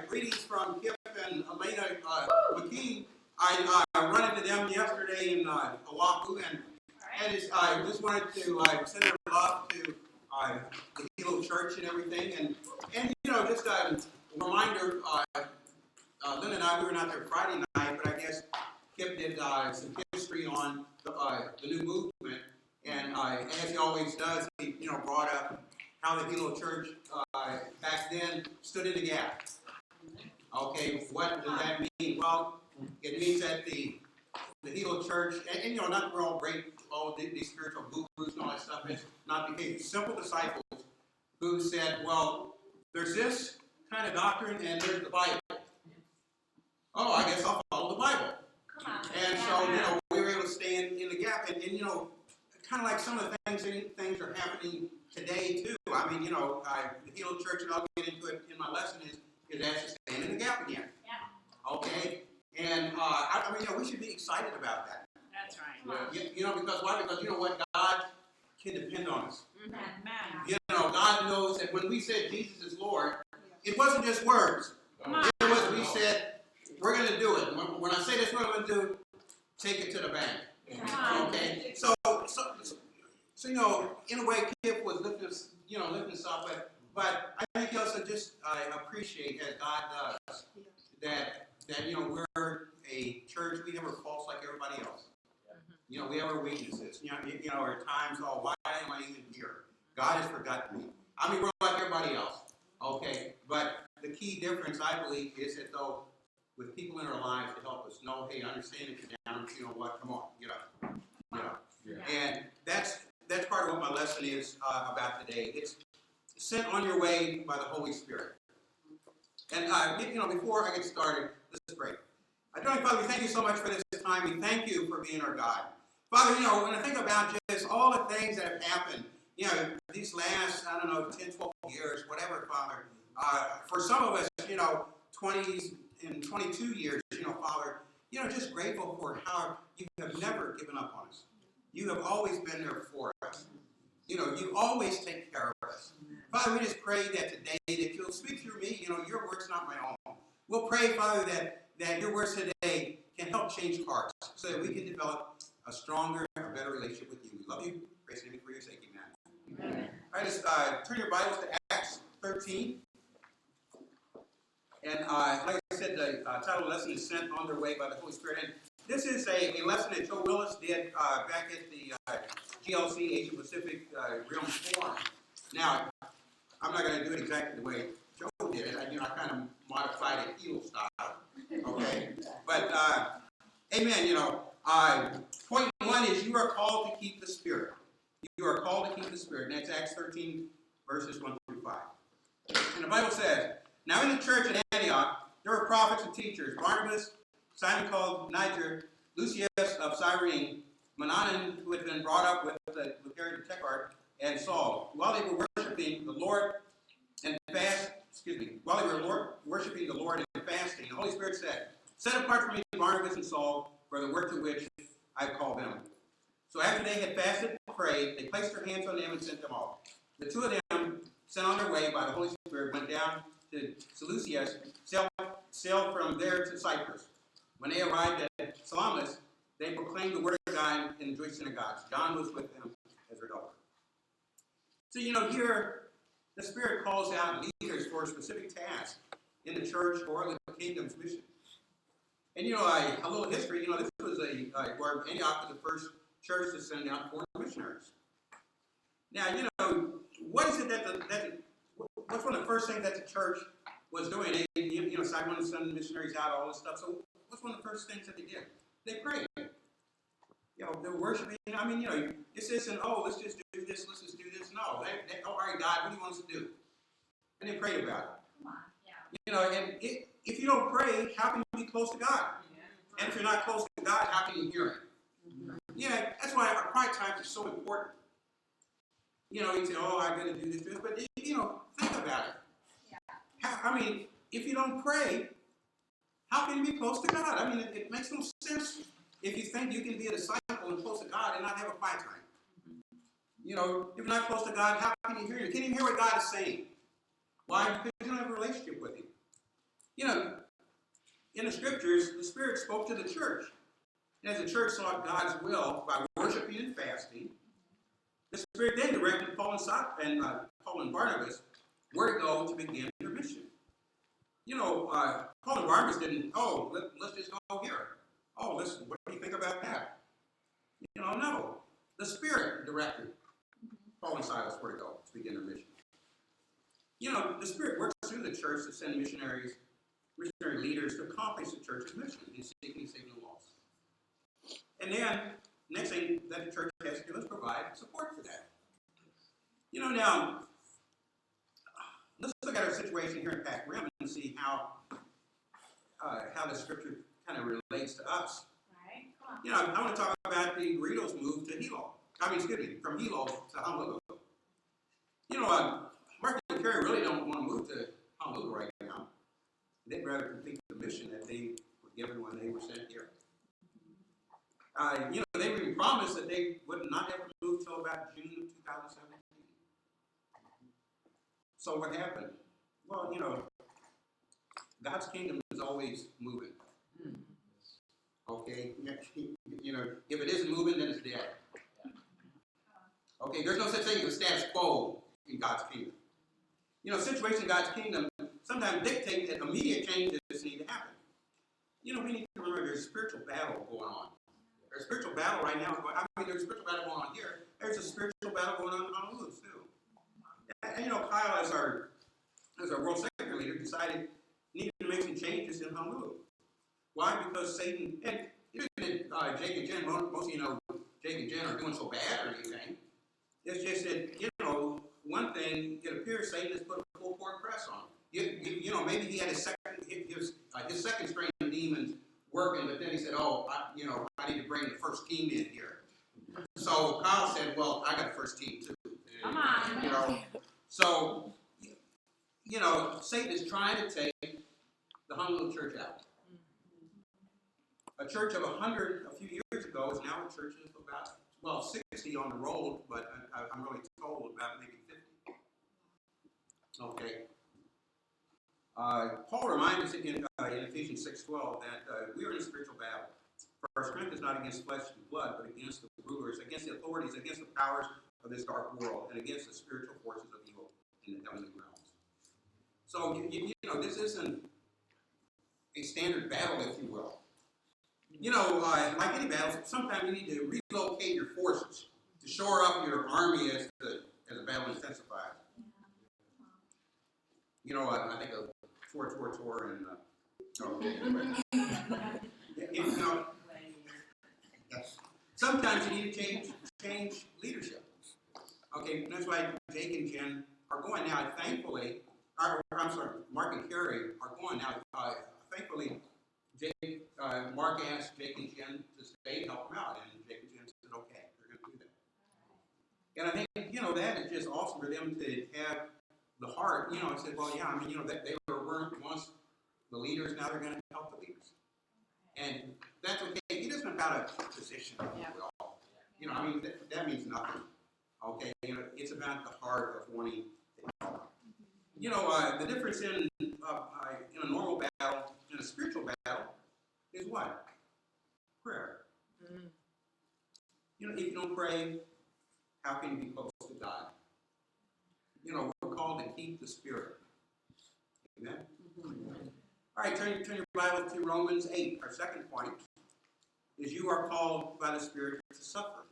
greetings from Kip and Elena McKee. I run into them yesterday in Oahu, and I just wanted to send their love to the Hilo Church and everything, and just a reminder. Lynn and I, we were not there Friday night, but I guess Kip did some history on the new movement, and as he always does, he brought up how the Hilo Church back then stood in the gap. Okay, what does that mean? Well, it means that the Hilo Church, and not we're all great, all these spiritual gurus and all that stuff. It's not the case. Simple disciples who said, well, there's this kind of doctrine, and there's the Bible. Oh, I guess I'll follow the Bible. And so, we were able to stand in the gap, and kind of like some of the things are happening today too. I mean, the Hilo Church, and I'll get into it in my lesson, is actually stand in the gap again. Yeah. Okay. And I mean, we should be excited about that. That's right. Yeah. Because why? Because what? God can depend on us. Amen. God knows that when we said Jesus is Lord, it wasn't just words. It was we said we're going to do it. When I say this, what I'm going to do, take it to the bank. Okay. So in a way, Kip was lifting us up, but I think he also just appreciate, as God does, that we're a church. We never false like everybody else. We have our weaknesses. Our times. Oh, why am I even here? God has forgotten me. I mean, we're like everybody else. Okay, but the key difference, I believe, is that though, with people in our lives to help us know, hey, understand it, you're down. You know what? Come on, get up. Yeah. And that's part of what my lesson is about today. It's sent on your way by the Holy Spirit. And before I get started, let's pray. Heavenly Father, we thank you so much for this time. We thank you for being our God. Father, when I think about just all the things that have happened, these last, 10, 12 years, whatever, Father, for some of us, 20s and 22 years, Father, just grateful for how you have never given up on us. You have always been there for us. You always take care of us. Father, we just pray that today that you'll speak through me. Your word's not my own. We'll pray, Father, that your words today can help change hearts so that we can develop a stronger, a better relationship with you. We love you. Praise you for your sake. Amen. All right, let's turn your Bibles to Acts 13. And like I said, the title of the lesson is Sent on Their Way by the Holy Spirit. And this is a lesson that Joe Willis did back at the GLC Asia Pacific Realm Forum. Now, I'm not going to do it exactly the way Joe did it. I kind of modified it Hilo style. Okay? But, amen, point one is you are called to keep the Spirit. You are called to keep the Spirit. And that's Acts 13, verses 1 through 5. And the Bible says, now in the church at Antioch, there were prophets and teachers, Barnabas, Simon called Niger, Lucius of Cyrene, Manaen, who had been brought up with Herod the Tetrarch, and Saul. While they were worshiping the Lord and worshiping the Lord and fasting, the Holy Spirit said, set apart for me Barnabas and Saul for the work to which I have called them. So after they had fasted and prayed, they placed their hands on them and sent them off. The two of them, sent on their way by the Holy Spirit, went down to Seleucus, sailed from there to Cyprus. When they arrived at Salamis, they proclaimed the word of God in the Jewish synagogues. John was with them as their daughter. So, here the Spirit calls out leaders for a specific task in the church or the kingdom's mission. And, a little history, this was where Antioch was the first church to send out foreign missionaries. Now, what is it what's one of the first things that the church was doing? They, decided when to send missionaries out, all this stuff. So, what's one of the first things that they did? They prayed. They were worshiping. I mean, this isn't, let's just do this, let's just do this. No, all right, God, what do you want us to do? And they prayed about it. Come on, yeah. And if you don't pray, how can you be close to God? And if you're not close to God, how can you hear Him? Yeah, that's why our quiet times are so important. You say, I'm going to do this, but, think about it. Yeah. If you don't pray, how can you be close to God? It makes no sense if you think you can be a disciple and close to God and not have a quiet time. If you're not close to God, how can you hear Him? You can't even hear what God is saying. Why? Because you don't have a relationship with Him. You know, in the scriptures, the Spirit spoke to the church. And as the church sought God's will by worshiping and fasting, the Spirit then directed Paul and Barnabas where to go to begin their mission. You know, Paul and Barnabas didn't, let's just go here. Oh, listen, what do you think about that? You know, no. The Spirit directed Paul and Silas where to go to begin their mission. You know, the Spirit works through the church to send missionary leaders to accomplish the church's mission in seeking and saving the lost. And then, next thing that the church has to do is provide support for that. You know, now, let's look at our situation here in Pac Rim and see how the scripture kind of relates to us. Right. Come on. You know, I want to talk about the Burritos move to Hilo. From Hilo to Honolulu. You know, Mark and Carrie really don't want to move to Honolulu right now. They'd rather complete the mission that they were given when they were sent here. You know, they were even promised that they would not have to move till about June of 2017. So what happened? Well, you know, God's kingdom is always moving. Okay? You know, if it isn't moving, then it's dead. Okay, there's no such thing as a status quo in God's kingdom. You know, situations in God's kingdom sometimes dictate that immediate changes need to happen. You know, we need to remember there's a spiritual battle going on. There's a spiritual battle right now. There's a spiritual battle going on here. There's a spiritual battle going on in Honolulu, too. And you know, Kyle, as our world secretary leader, decided needed to make some changes in Honolulu. Why? Because Satan, and even Jake and Jen, most of you know Jake and Jen are doing so bad or anything. It's just that, you know, one thing, it appears Satan has put a full court press on him. You know, maybe he had his second strain of demons working, but then he said, I need to bring the first team in here. So Kyle said, well, I got the first team too. Come on. You know, so, you know, Satan is trying to take the Honolulu church out. A church of 100 a few years ago is now a church of about 60 on the roll, but I'm really told about maybe 50. Okay. Paul reminds us in Ephesians 6:12 that we are in a spiritual battle. For our strength is not against flesh and blood, but against the rulers, against the authorities, against the powers of this dark world, and against the spiritual forces of evil in the heavenly realms. So, you know, this isn't a standard battle, if you will. You know, like any battle, sometimes you need to relocate your forces to shore up your army as the battle intensifies. You know, I think of Tor and you know, sometimes you need to change leadership. Okay, that's why Jake and Jen are going now. Thankfully, Mark and Carrie are going now. Thankfully, Mark asked Jake and Jen to stay and help him out, and Jake and Jen said, okay, they're going to do that. And I think, you know, that is just awesome for them to have the heart. You know, I said, well, yeah, I mean, you know, they weren't once the leaders, now they're going to help the leaders. And that's okay. It isn't about a position at all. You know, I mean, that means nothing. Okay? You know, it's about the heart of wanting to help. You know, the difference in a normal battle and a spiritual battle is what? Prayer. Mm-hmm. You know, if you don't pray, how can you be close to God? You know, we're called to keep the Spirit. Amen? Mm-hmm. All right, turn your Bible to Romans 8. Our second point is you are called by the Spirit to suffer.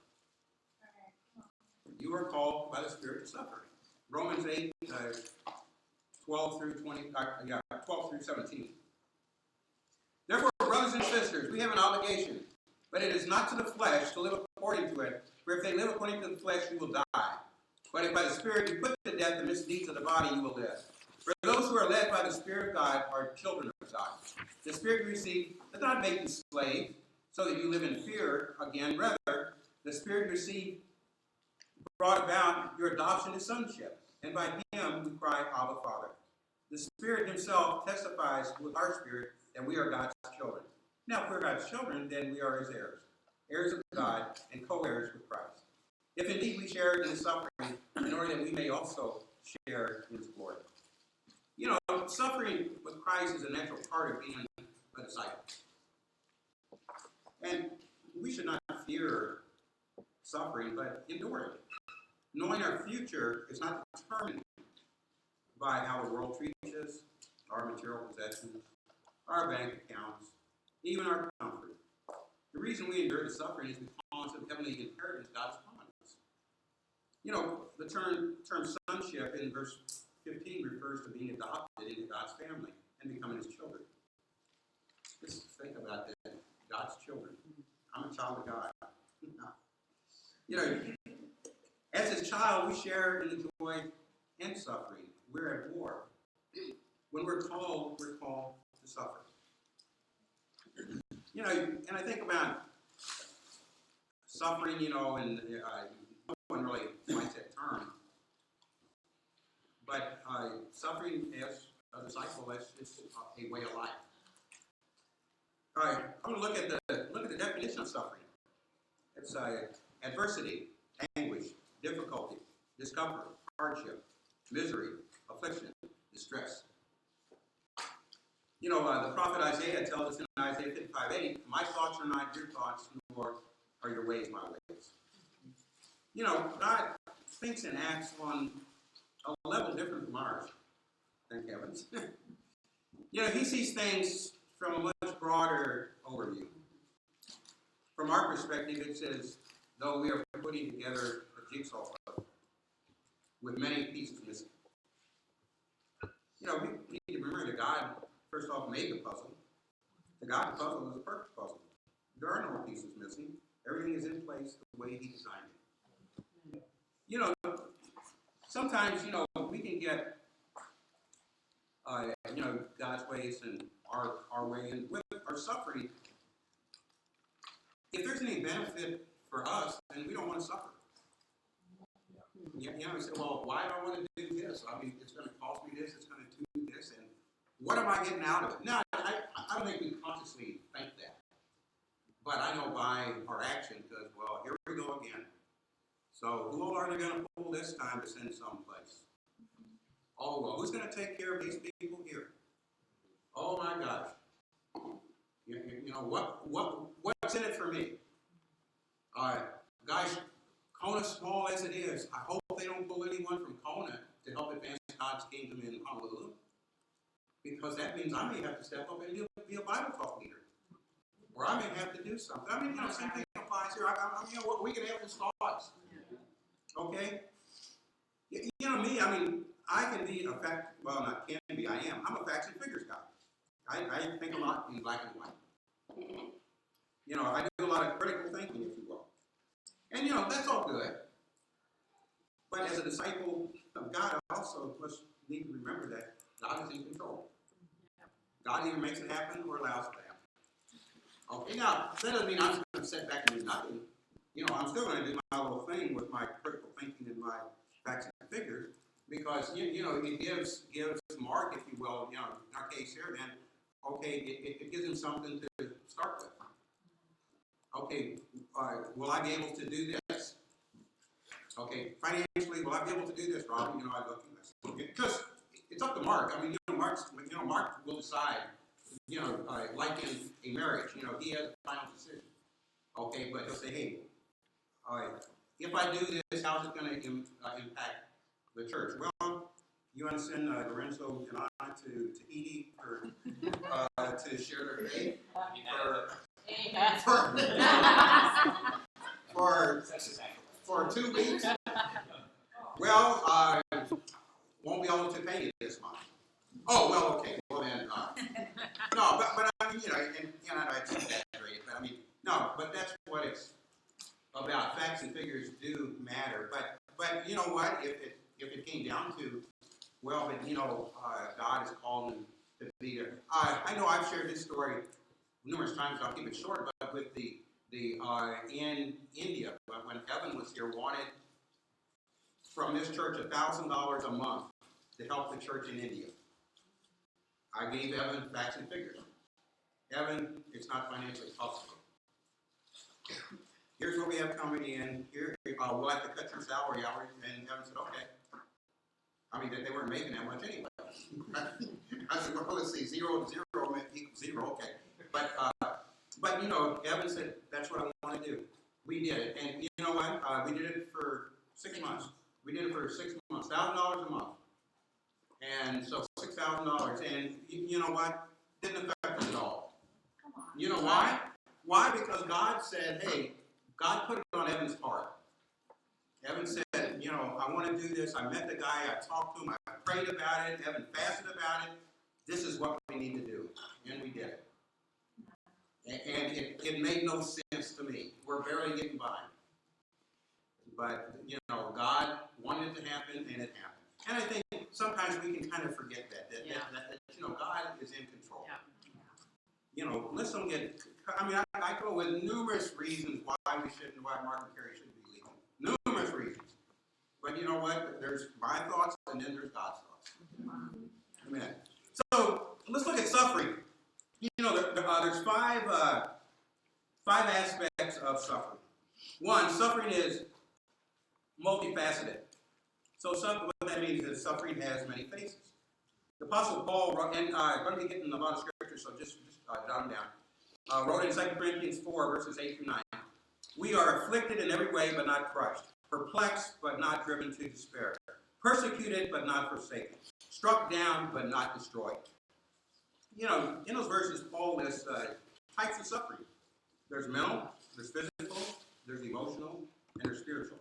You are called by the Spirit to suffer. Romans 8, 12 through 17. Therefore, brothers and sisters, we have an obligation, but it is not to the flesh to live according to it. For if they live according to the flesh, you will die. But if by the Spirit you put to death the misdeeds of the body, you will live. For those who are led by the Spirit of God are children of God. The Spirit you receive does not make you slaves, so that you live in fear again. Rather, the Spirit you receive brought about your adoption to sonship. And by him we cry, Abba, Father. The Spirit himself testifies with our spirit that we are God's children. Now, if we're God's children, then we are his heirs, heirs of God and co-heirs with Christ. If indeed we share in his suffering, in order that we may also share in his glory. You know, suffering with Christ is a natural part of being a disciple. And we should not fear suffering, but endure it. Knowing our future is not determined by how the world treats us, our material possessions, our bank accounts, even our comfort. The reason we endure the suffering is because of the heavenly inheritance God has promised us. You know, the term sonship in verse 15 refers to being adopted into God's family and becoming his children. Just think about that. God's children. I'm a child of God. You know, as his child, we share in the joy and suffering. We're at war. When we're called to suffer. You know, and I think about suffering, you know, and no one really likes that term. But suffering as a disciple, it's a way of life. All right, I'm going to look at the definition of suffering. It's adversity, anguish, difficulty, discomfort, hardship, misery, affliction, distress. You know, the prophet Isaiah tells us in Isaiah 55:8, my thoughts are not your thoughts, nor are your ways my ways. You know, God thinks and acts on a level different from ours, thank heavens. You know, he sees things from a much broader overview. From our perspective, it says, though we are putting together a jigsaw puzzle with many pieces missing. You know, we need to remember that God, first off, made the puzzle. To God, the puzzle is a perfect puzzle. There are no pieces missing. Everything is in place the way he designed it. You know, sometimes, you know, we can get, you know, God's ways and our way, and with our suffering, if there's any benefit for us, then we don't want to suffer. You know, we say, well, why do I want to do this? I mean, it's going to cost me this, it's going to do this, and what am I getting out of it? No, I don't think we consciously think that. But I know by our action, because, well, here we go again. So who are they going to pull this time to send someplace? Oh, well, who's going to take care of these people here? Oh, my gosh. You know, what's in it for me? Guys, Kona, small as it is, I hope they don't pull anyone from Kona to help advance God's kingdom in Honolulu. Because that means I may have to step up and be a Bible talk leader. Or I may have to do something. I mean, you know, same thing applies here. You know, we can have those thoughts. Okay? You know me, I mean, I can be a fact, well, not can be, I am. I'm a facts and figures guy. I think a lot in black and white. You know, I do a lot of critical thinking, if you will. And, you know, that's all good. But as a disciple of God, I also must need to remember that God is in control. God either makes it happen or allows it to happen. Okay, now, that doesn't mean I'm just going to sit back and do nothing. You know, I'm still going to do my little thing with my critical thinking and my facts and figures, because, you know, it gives Mark, if you will, you know, in our case here, then, okay, it gives him something to start with. Okay, will I be able to do this? Okay, financially, will I be able to do this, Robbie? You know, I look at this. Okay, because it's up to Mark. I mean, Mark will decide, you know, like in a marriage, you know, he has the final decision. Okay, but he'll say, hey, if I do this, how's it going to impact the church? Well, you want to send Lorenzo and I to Edie to share their faith for 2 weeks? Well, won't be able to pay you this month. Oh, well, okay. Well, then, no, but I mean, you know, and I exaggerate, but I mean, no, but that's what it's about. Facts and figures do matter, but you know what? If it came down to, well, but you know, God has called him to be there. I know I've shared this story numerous times. I'll keep it short, but with the in India, when Evan was here, wanted from this church $1,000 a month to help the church in India. I gave Evan facts and figures. Evan, it's not financially possible. Here's what we have coming in. Here, we'll have to cut your salary hours. And Evan said, okay. I mean, they weren't making that much anyway. I said, well, let's see, 0 to 0 equals 0, okay. But you know, Evan said, that's what I want to do. We did it, and you know what? We did it for 6 months. We did it for 6 months, $1,000 a month. And so $6,000, and you know what? Didn't affect us at all. You know why? Why? Because God said, hey, God put it on Evan's heart. Evan said, you know, I want to do this. I met the guy. I talked to him. I prayed about it. Evan fasted about it. This is what we need to do. And we did it. And it made no sense to me. We're barely getting by. But, you know, God wanted it to happen, and it happened. And I think sometimes we can kind of forget that you know, God is in control. Yeah. You know, let's don't get, I mean, I go with numerous reasons why we shouldn't, why Martin Carey shouldn't be legal. Numerous reasons. But you know what? There's my thoughts, and then there's God's thoughts. Amen. So, let's look at suffering. You know, there's five aspects of suffering. One, suffering is multifaceted. So what that means is suffering has many faces. The Apostle Paul wrote, and I'm going to be getting a lot of scripture, so just jot them down. Wrote in 2 Corinthians 4, verses 8 through 9. We are afflicted in every way, but not crushed. Perplexed, but not driven to despair. Persecuted, but not forsaken. Struck down, but not destroyed. You know, in those verses, Paul lists types of suffering. There's mental, there's physical, there's emotional, and there's spiritual.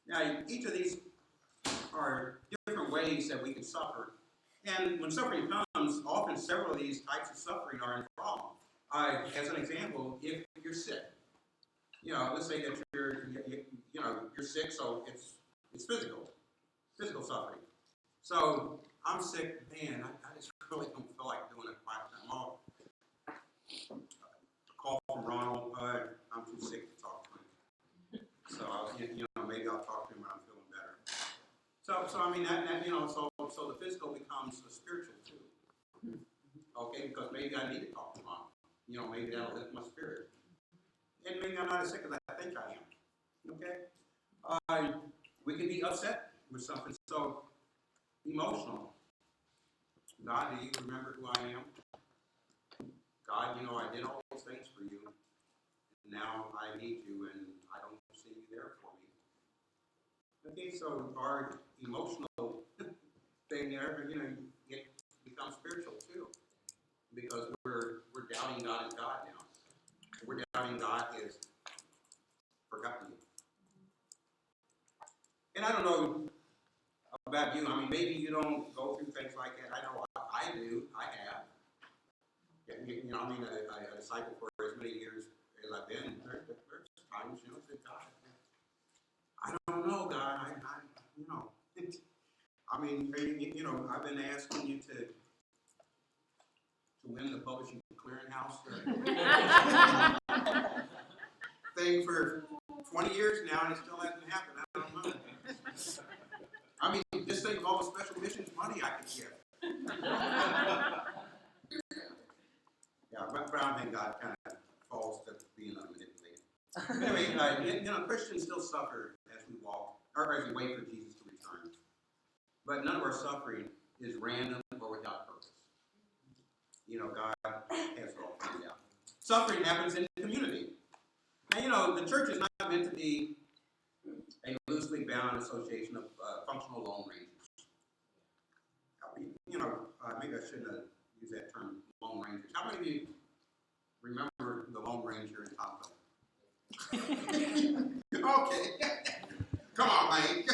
Now, each of these are different ways that we can suffer. And when suffering comes, often several of these types of suffering are involved. As an example, if you're sick, you know, let's say that you're sick, so it's physical suffering. So I'm sick, man. I just really don't feel like doing a quiet time off. A call from Ronald. I'm too sick to talk to him. So maybe I'll talk to him when I'm feeling better. So I mean that you know, so the physical becomes the spiritual too. Okay, because maybe I need to talk to Mom. You know, maybe that'll lift my spirit. And maybe I'm not as sick as I think I am. Okay? We can be upset with something so emotional. God, do you remember who I am? God, you know, I did all those things for you. And now I need you, and I don't see you there for me. Okay, so our emotional thing there, you know, it becomes spiritual too. Because we're doubting God is God now. We're doubting God is forgotten you. And I don't know about you. I mean, maybe you don't go through things like that. I know I do. I have. You know, I mean, a disciple for as many years as I've been. There's times, you know, that God, I don't know, God. You know, I mean, you know, I've been asking you to win the publishing clearinghouse thing for 20 years now, and it still hasn't happened. I don't know. I mean, just think of all the special missions money I could get. Yeah, but I think God kind of falls to being unmanipulated. Anyway, you know, Christians still suffer as we walk, or as we wait for Jesus to return. But none of our suffering is random or without purpose. You know, God has it all figured out. Suffering happens in the community. Now, you know, the church is not meant to be a loosely bound association of functional Lone Rangers. You know, maybe I shouldn't have used that term, Lone Rangers. How many of you remember the Lone Ranger in Top Gun? Okay. Come on, man.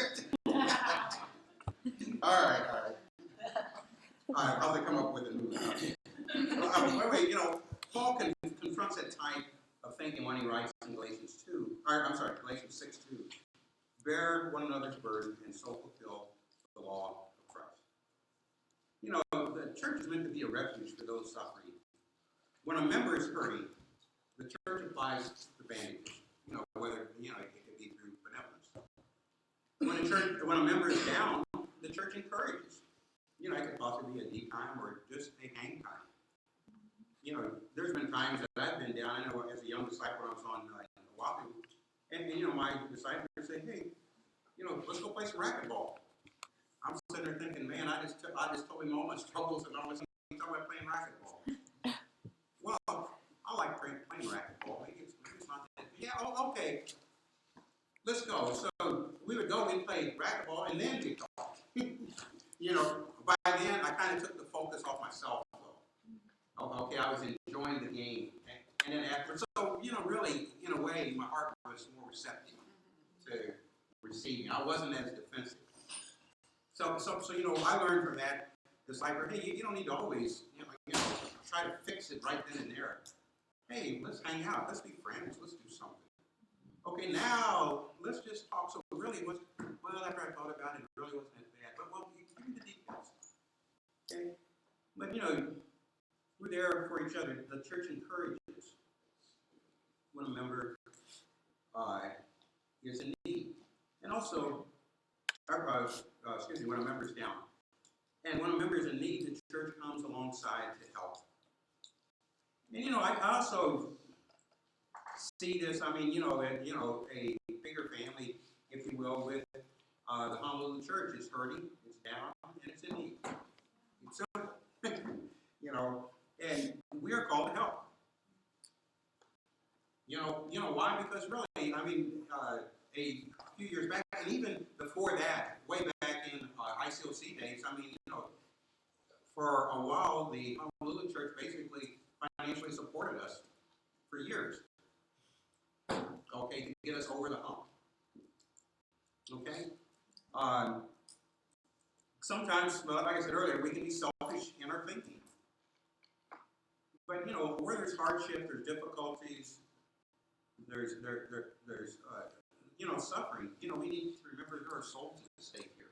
All right. How'd they come up with a movie? Wait, you know, Paul confronts that type of thinking when he writes in Galatians 6:2. Bear one another's burden and so fulfill the law of Christ. You know, the church is meant to be a refuge for those suffering. When a member is hurting, the church applies the bandage. You know, whether, you know, it could be through benevolence. When a member is down, the church encourages. You know, it could possibly be a deep time or just a hang time. You know, there's been times that I've been down. I know as a young disciple, I was on Oahu, and you know, my disciples say, "Hey, you know, let's go play some racquetball." I'm sitting sitting there thinking, man, I just told him all my struggles, and all this. He's talking about playing racquetball. Well, I like playing racquetball. Maybe it's not that. Yeah, okay. Let's go. So we would go and play racquetball, and then we talk. By then I kind of took the focus off myself, though. Okay, I was enjoying the game, and then after, so really, in a way, my heart was more receptive to receiving. I wasn't as defensive. So I learned from that. It's like, hey, you don't need to always, try to fix it right then and there. Hey, let's hang out. Let's be friends. Let's do something. Okay, now let's just talk. So it really was, well, after I thought about it, it really wasn't as bad. But, well, give me the details. Okay? But, we're there for each other. The church encourages when a member is in need. And also, when a member's down. And when a member is in need, the church comes alongside to help. And, I also see this, a bigger family, if you will, with the Honolulu church is hurting, it's down, and it's in need. It's simple. And we are called to help. Why? Because really, a few years back, and even before that, way back in ICOC days, for a while, the Honolulu church basically financially supported us for years. Okay, to get us over the hump. Okay? Sometimes, like I said earlier, we can be selfish in our thinking. But, where there's hardship, there's difficulties, there's suffering. We need to remember there are souls at stake here.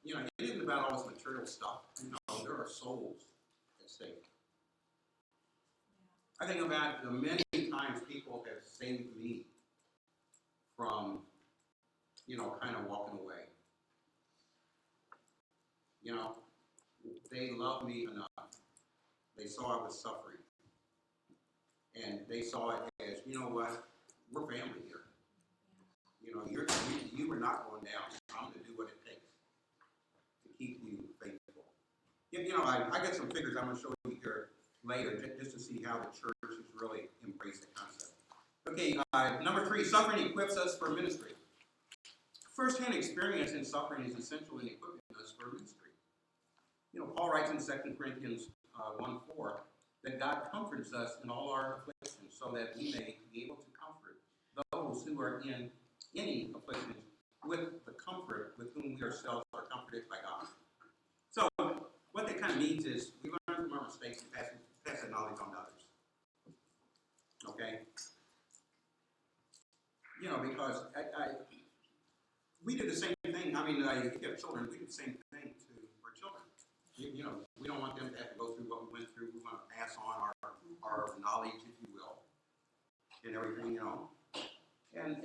Yeah. It isn't about all this material stuff. There are souls at stake. I think about the many times people have saved me from, kind of walking away. They loved me enough. They saw I was suffering. And they saw it as, what? We're family here. You are not going down. I'm going to do what it takes to keep you faithful. I got some figures I'm going to show you here later, just to see how the church has really embraced the concept. Okay, number 3, suffering equips us for ministry. First-hand experience in suffering is essential in equipping us for ministry. Paul writes in 2 Corinthians 1:4 that God comforts us in all our afflictions so that we may be able to comfort those who are in any affliction with the comfort with whom we ourselves are comforted by God. So, what that kind of means is we learn from our mistakes and pass that knowledge on to others. Okay? Because we do the same thing. If you have children, we do the same thing to our children. We don't want them to have to go through what we went through. We want to pass on our knowledge, if you will, and everything, And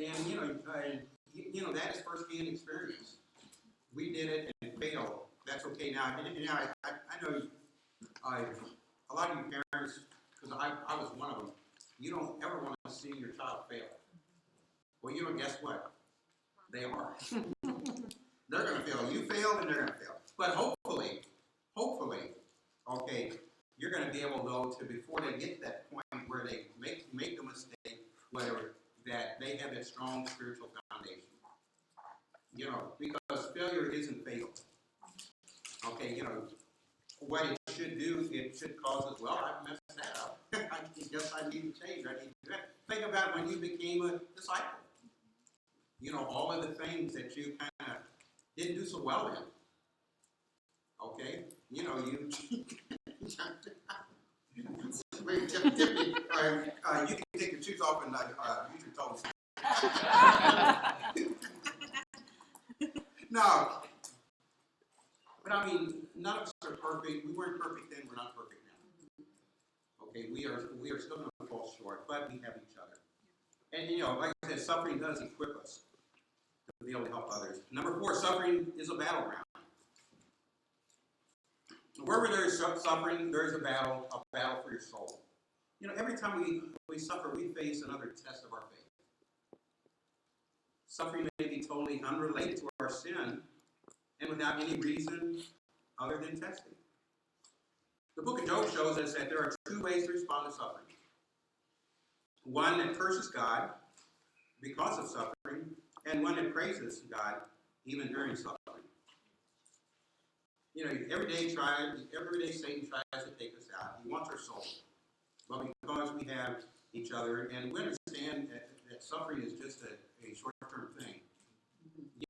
that is first-hand experience. We did it and failed. That's okay now. I know a lot of you parents, because I was one of them, you don't ever want to see your child fail. Well, guess what? They are. They're going to fail. You fail, and they're going to fail. But hopefully, okay, you're going to be able, though, to, before they get to that point where they make the mistake, whatever, that they have that strong spiritual foundation. Because failure isn't fatal. Okay, what it should do, it should cause us, well, I messed that up. I guess I need to change. I need to do that. Think about when you became a disciple. All of the things that you kind of didn't do so well in. Okay? You can take your shoes off and use your toes. No. But none of us are perfect. We weren't perfect then. We're not perfect now. Okay? We are still going to fall short, but we have each other. And, like I said, suffering does equip us to be able to help others. Number 4, suffering is a battleground. Wherever there is suffering, there is a battle for your soul. Every time we suffer, we face another test of our faith. Suffering may be totally unrelated to our sin, and without any reason other than testing. The book of Job shows us that there are two ways to respond to suffering. One that curses God because of suffering, and one that praises God even during suffering. You know, every day Satan tries to take us out. He wants our soul. But because we have each other, and we understand that suffering is just a short-term thing.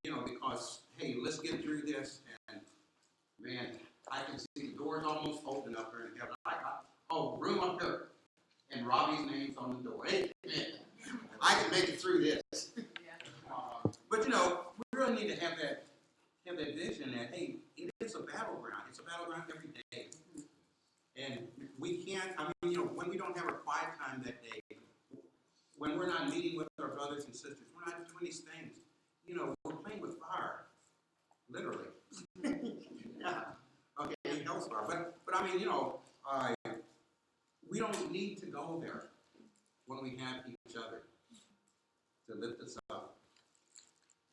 You know, because, hey, let's get through this, and man, I can see the doors almost open up there in heaven. Room up there. And Robbie's name's on the door. Hey, man, I can make it through this. But you know, we really need to have that vision that, hey, it is a battleground. It's a battleground every day. And we can't, you know, when we don't have our quiet time that day, when we're not meeting with our brothers and sisters, we're not doing these things. You know, we're playing with fire. Literally. Yeah. Okay, hell's fire. But I mean, you know, we don't need to go there when we have each other to lift us up.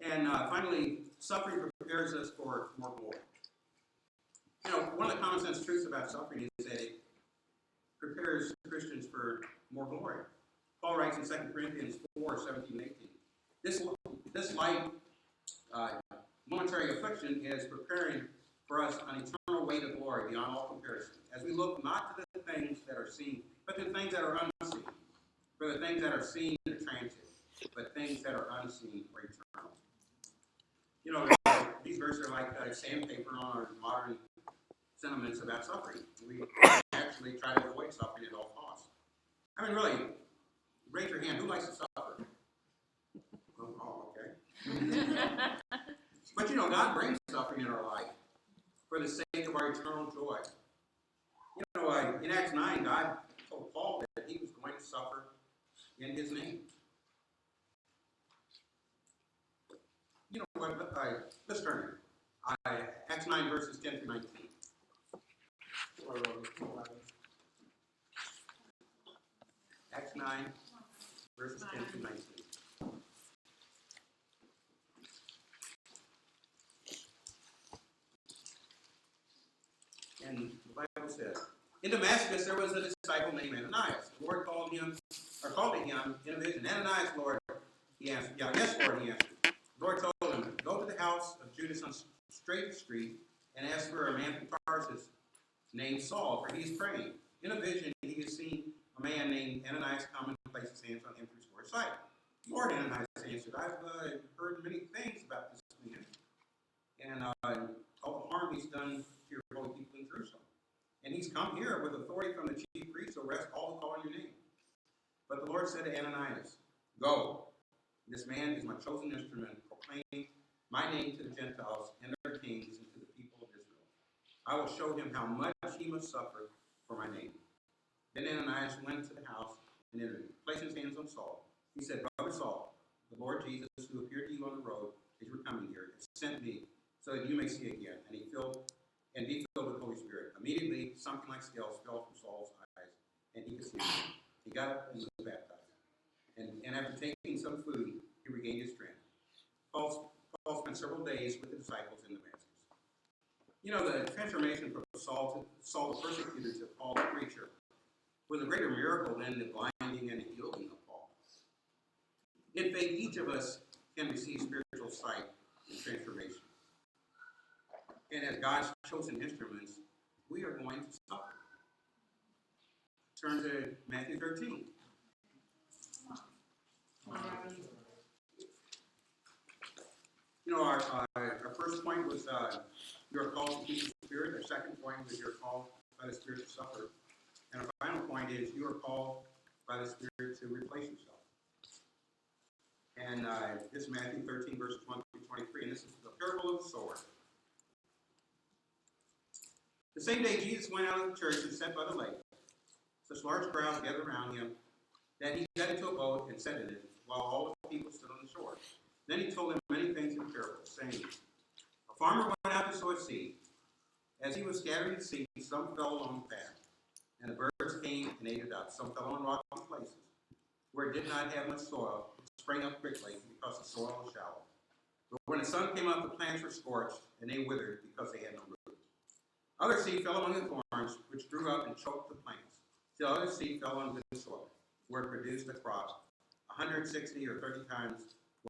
And finally, suffering prepares us for more glory. You know, one of the common sense truths about suffering is that it prepares Christians for more glory. Paul writes in 2 Corinthians 4:17-18. This light, momentary affliction is preparing for us an eternal weight of glory beyond all comparison, as we look not to the things that are seen, but to the things that are unseen. For the things that are seen are transient, but things that are unseen are eternal. You know, these verses are like sandpaper on our modern sentiments about suffering. We actually try to avoid suffering at all costs. I mean, really, raise your hand. Who likes to suffer? Oh, okay. But you know, God brings suffering in our life for the sake of our eternal joy. You know, in Acts 9, God told Paul that he was going to suffer in his name. You know what? Let's turn here. Acts 9, verses 10-19. Acts 9, verses 10-19. And the Bible says, in Damascus there was a disciple named Ananias. The Lord called to him in a vision. Ananias, Lord, he answered. Yeah, yes, Lord, he answered. The Lord told him, go to the house of Judas on Straight Street and ask for a man from Tarsus named Saul, for he is praying. In a vision he has seen a man named Ananias come and place his hands on him to restore his sight. Lord, Ananias answered, I've heard many things about this man, and all the harm he's done to your holy people in Jerusalem. And he's come here with authority from the chief priests to arrest all who call on your name. But the Lord said to Ananias, go. This man is my chosen instrument, proclaiming my name to the Gentiles and their kings and to the people of Israel. I will show him how much he must suffer for my name. Then Ananias went to the house and entered, placing his hands on Saul. He said, Brother Saul, the Lord Jesus, who appeared to you on the road as you were coming here, sent me so that you may see again. And be filled with the Holy Spirit. Immediately, something like scales fell from Saul's eyes, and he could see. He got up and was baptized. And after taking some food, he regained his strength. Paul spent several days with the disciples in Damascus. You know, the transformation from Saul the persecutor to Paul the preacher was a greater miracle than the blinding and the healing of Paul. In faith, each of us can receive spiritual sight and transformation. And as God's chosen instruments, we are going to suffer. Turn to Matthew 13. You know, our first point was you are called to keep the Spirit. Our second point was you are called by the Spirit to suffer. And our final point is you are called by the Spirit to replace yourself. And this is Matthew 13, verses 1-23, and this is the parable of the sower. The same day Jesus went out of the church and sat by the lake. Such large crowds gathered around him that he got into a boat and sat in it, while all the people stood on the shore. Then he told them many things in parables, saying, a farmer went out to sow his seed. As he was scattering the seed, some fell along the path, and the birds came and ate it up. Some fell on rocky places, where it did not have much soil. It sprang up quickly because the soil was shallow. But when the sun came up, the plants were scorched, and they withered because they had no root. Other seed fell among the thorns, which grew up and choked the plants. Still other seed fell on good soil, where it produced a crop, 160 or 30 times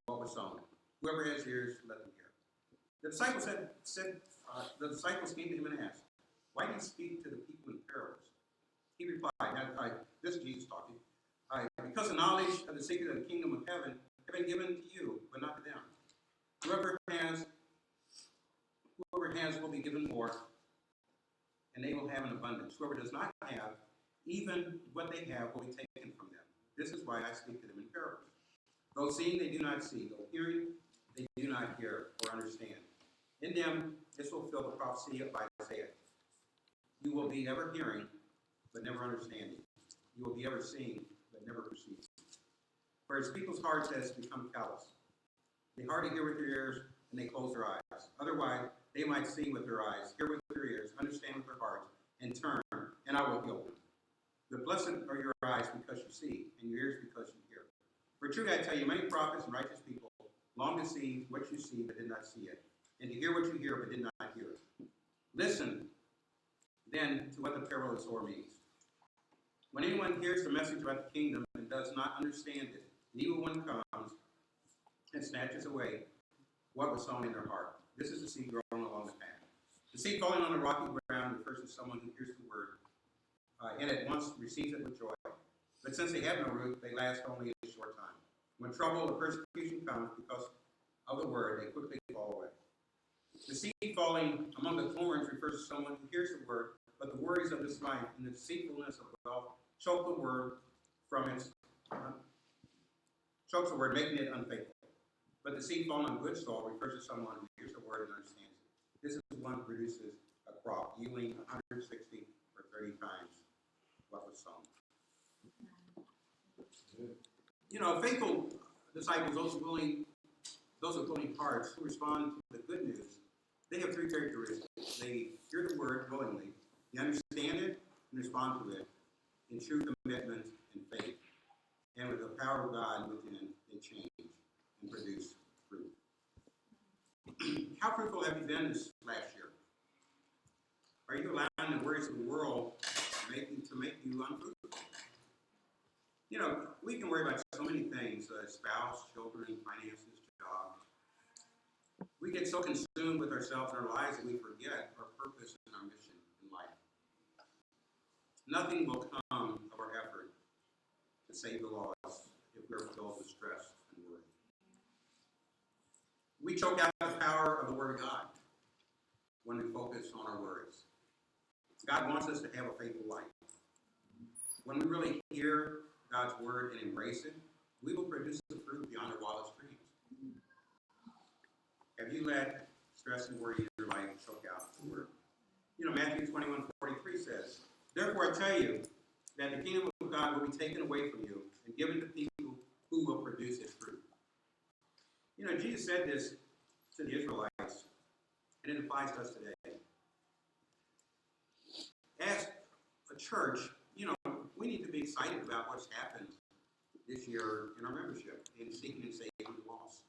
what was sown. Whoever has ears, let them hear. The disciples the disciples came to him and asked, "Why do you speak to the people in parables?" He replied, this is Jesus talking, because the knowledge of the secret of the kingdom of heaven have been given to you, but not to them. Whoever has will be given more, and they will have an abundance. Whoever does not have, even what they have will be taken from them. This is why I speak to them in parables. Though seeing, they do not see. Though hearing, they do not hear or understand. In them is fulfilled the prophecy of Isaiah. You will be ever hearing, but never understanding. You will be ever seeing, but never perceiving. For his people's hearts has become callous. They hardly hear with their ears, and they close their eyes. Otherwise, they might see with their eyes, hear with their ears, understand with their hearts, and turn, and I will heal them. But blessed are your eyes because you see, and your ears because you hear. For truly I tell you, many prophets and righteous people long to see what you see, but did not see it, and to hear what you hear, but did not hear it. Listen, then, to what the parable of the sower means. When anyone hears the message about the kingdom and does not understand it, an evil one comes and snatches away what was sown in their heart. This is the seed growing along the path. The seed falling on the rocky ground refers to someone who hears the word and at once receives it with joy. But since they have no root, they last only a short time. When trouble or persecution comes because of the word, they quickly fall away. The seed falling among the thorns refers to someone who hears the word, but the worries of this life and the deceitfulness of wealth choke the word, making it unfaithful. But the seed falling on good soil refers to someone who hears the word and understands it. This is the one who produces a crop yielding 160 or 30 times what was sown. Faithful disciples, those with willing hearts who respond to the good news, they have three characteristics. They hear the word willingly, they understand it and respond to it in true commitment and faith. And with the power of God within, they change and produce fruit. How fruitful have you been this last year? Are you allowing the worries of the world to make you unfruitful? We can worry about so many things, spouse, children, finances, job. We get so consumed with ourselves and our lives that we forget our purpose and our mission in life. Nothing will come of our effort to save the lost if we're filled with stress and worry. We choke out the power of the Word of God when we focus on our worries. God wants us to have a faithful life. When we really hear God's Word and embrace it, we will produce the fruit beyond our wildest dreams. Have you let stress and worry in your life choke out the Word? Matthew 21:43 says, "Therefore I tell you that the kingdom of God will be taken away from you and given to people who will produce its fruit." Jesus said this to the Israelites, and it applies to us today. As a church, we need to be excited about what's happened this year in our membership in seeking and saving the lost.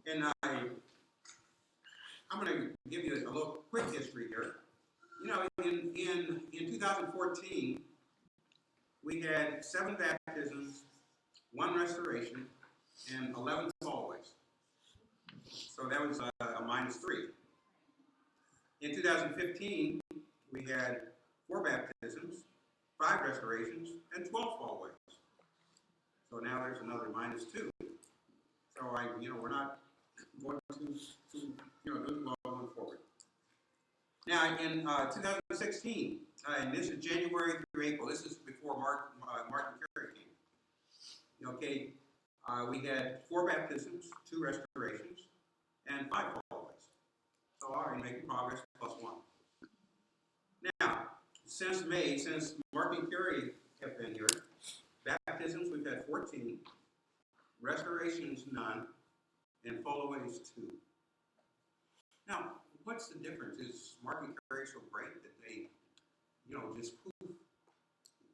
And I'm going to give you a little quick history here. In 2014, we had 7 baptisms, 1 restoration, and 11 fallaways. So that was a -3. In 2015, we had 4 baptisms, 5 restorations, and 12 fallaways. So now there's another -2. So we're not going to do well going forward. Now in 2016, and this is January through April. This is before Martin Carey came. We had 4 baptisms, 2 restorations, and 5 fallaways. So already making progress +1. Now, since Mark and Carrie have been here, baptisms we've had 14, restorations none, and fallaways 2. Now, what's the difference? Is Mark and Carrie so great that they, just poof?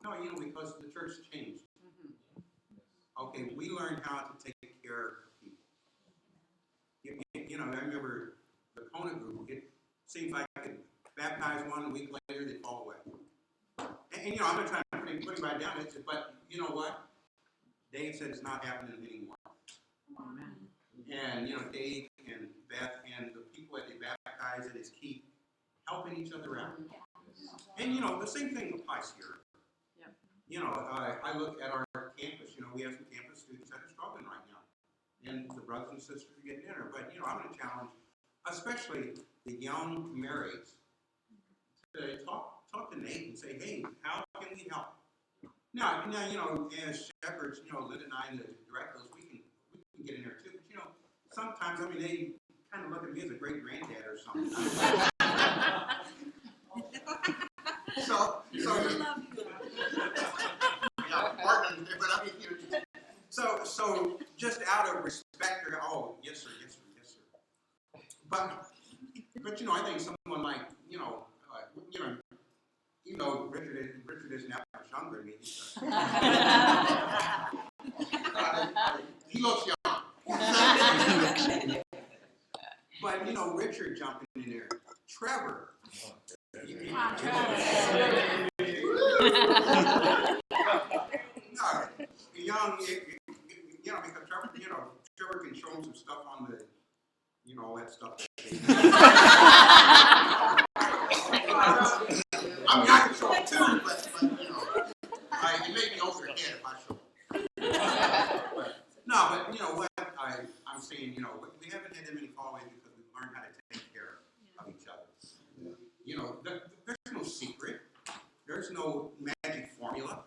No, because the church changed. Okay, we learned how to take care of people. You know, I remember the Kona group. It seems like I could baptize one, a week later they fall away. And you know, I'm not trying to put anybody down, but you know what? Dave said it's not happening anymore. Amen. And you know, Dave and Beth and the people that they baptize at his keep helping each other out. And you know, the same thing applies here. Yep. You know, I look at our campus. You know, we have some campus students that are struggling right now, and the brothers and sisters are getting dinner. But you know, I'm going to challenge, especially the young marrieds, to talk to Nate and say, hey, how can we help? Now, you know, as shepherds, you know, Linda and I, the directors, we can get in there too. But you know, sometimes, I mean, they kind of look at me as a great granddad or something. so yeah, pardon me, but I mean, you know, so just out of respect, or oh, yes sir. But you know, I think someone like you know, Richard isn't that much younger than me. He looks young. But you know, Richard jumping in there, Trevor. No, young, you know, because Trevor can show him some stuff on the, you know, all that stuff. I mean, I can show it too, but you know, it made me over the head if I show it. No, but you know what I'm saying, you know, we haven't had that many fall in because we've learned how to take care of each other. You know, there's no secret. There's no magic formula.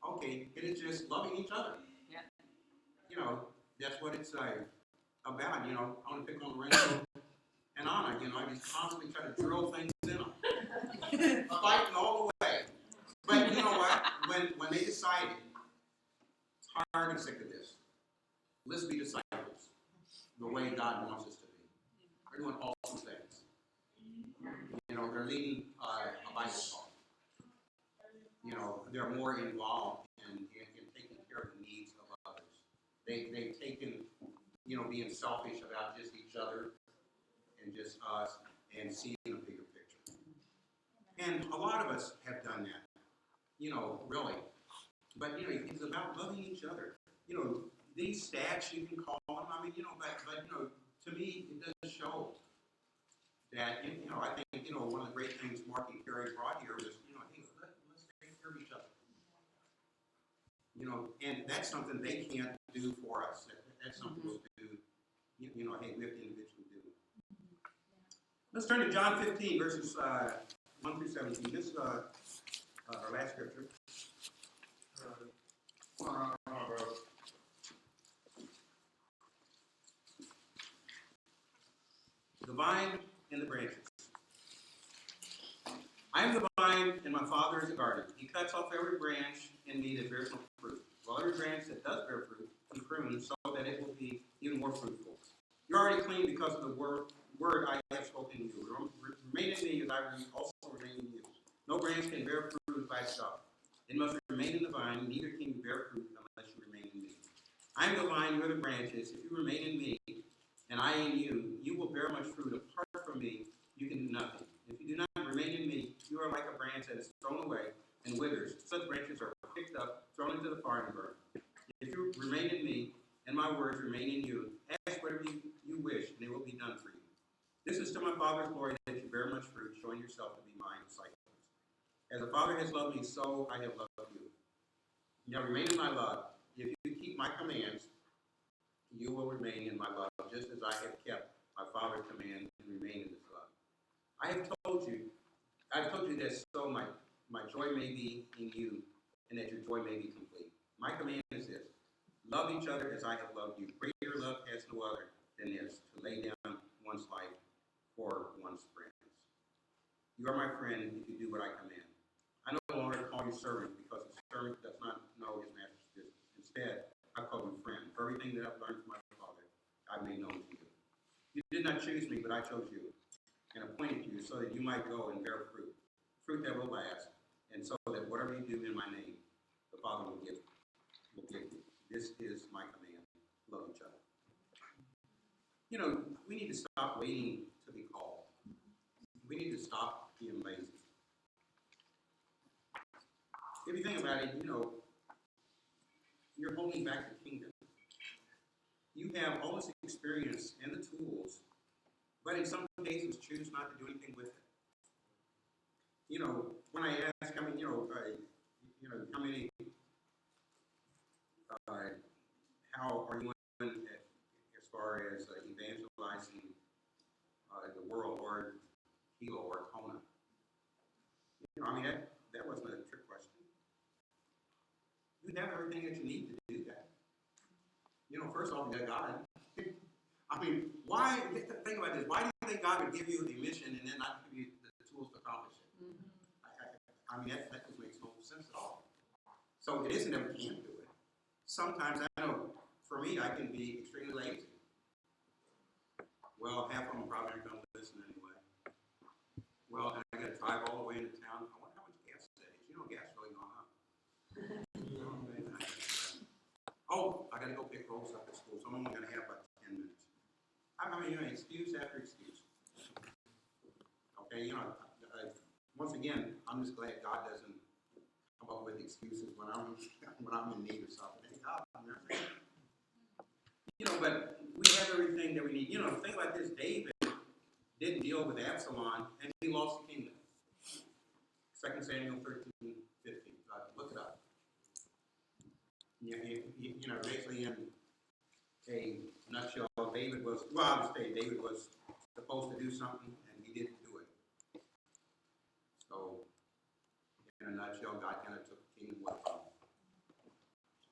Okay, it is just loving each other. Yeah. You know, that's what it's about. You know, I want to pick on Lorenzo and Anna. You know, I just constantly try to drill things in them, fighting all the way. But you know what? When they decided, it's hard and sick of this. Let's be disciples, the way God wants us to be. They're doing awesome things. You know, they're leading a Bible talk. You know, they're more involved in taking care of the needs of others. They've taken, you know, being selfish about just each other and just us and seeing a bigger picture. And a lot of us have done that, you know, really. But, you know, it's about loving each other. You know, these stats, you can call them, I mean, you know, but you know, to me, it does show that, you know, I think, you know, one of the great things Mark and Carrie brought here was, you know, hey, let's take care of each other. You know, and that's something they can't do for us. That's something we'll do, you know, hey, we have to individually do. Let's turn to John 15, verses 1 through 17. This is our last scripture. The vine and the branches. I am the vine, and my Father is the gardener. He cuts off every branch in me that bears no fruit, while every branch that does bear fruit, he prunes so that it will be even more fruitful. You're already clean because of the word I have spoken to you. Remain in me as I also remain in you. No branch can bear fruit by itself. It must remain in the vine, neither can you bear fruit unless you remain in me. I am the vine, you are the branches. If you remain in me, and I in you, you will bear much fruit. Apart from me, you can do nothing. If you do not remain in me, you are like a branch that is thrown away and withers. Such branches are picked up, thrown into the fire and burned. If you remain in me, and my words remain in you, ask whatever you wish, and it will be done for you. This is to my Father's glory that you bear much fruit, showing yourself to be my disciples. As the Father has loved me, so I have loved you. Now remain in my love. If you keep my commands, you will remain in my love, just as I have kept my Father's command and remain in his love. I've told you this so my joy may be in you, and that your joy may be complete. My command is this: love each other as I have loved you. Greater love has no other than this, to lay down one's life for one's friends. You are my friend if you do what I command. I no longer call you servant, because the servant does not know his master's business. Instead, I call you friend. For everything that I've learned from my Father, I've made known to you. You did not choose me, but I chose you and appointed you so that you might go and bear fruit that will last, and so that whatever you do in my name, the Father will give you. This is my command: love each other. You know, we need to stop waiting to be called. We need to stop being lazy. If you think about it, you know, you're holding back the kingdom. You have all this experience and the tools, but in some cases choose not to do anything with it. You know, when I ask, I mean, how many, how are you doing as far as evangelizing the world or Hilo or Kona? You know, I mean, that wasn't a trick question. You have everything that you need to do that. You know, first off, you got God. I mean, why, think about this, why do you think God would give you the mission and then not give you the tools to accomplish it? I mean, that just makes no sense at all. So it isn't that we can't do it. Sometimes, I know, for me, I can be extremely lazy. Well, half of them probably aren't going to listen anyway. Well, I got to drive all the way into town. I wonder how much gas that is. You know, gas really gone up. Oh, I got to go pick Rose up at school, so I'm only going to have about 10 minutes. I mean, excuse after excuse. Okay, once again, I'm just glad God doesn't come up with excuses when I'm in need of something. Thank God. You know, but we have everything that we need. You know, think about this: David didn't deal with Absalom, and he lost the kingdom. 2 Samuel 13:15. Look it up. Yeah, you know, basically in a nutshell, David was supposed to do something, and he didn't do it. So, in a nutshell, God kind of took the kingdom away from him.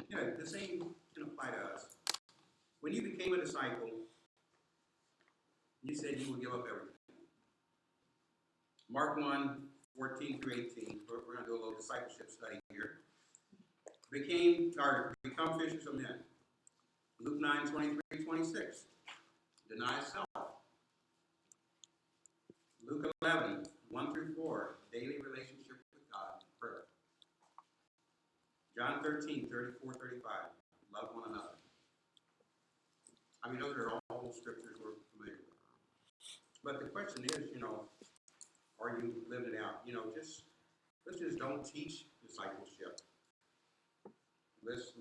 You know, the same can apply to us. When you became a disciple, you said you would give up everything. Mark 1:14 through 18. We're going to do a little discipleship study here. Become fishers of men. Luke 9:23-26. Deny self. Luke 11:1-4. Daily relationship with God. Prayer. John 13:34-35. Love one another. I mean, those are all scriptures we're familiar with. But the question is, you know, are you living it out? You know, let's just don't teach discipleship. Let's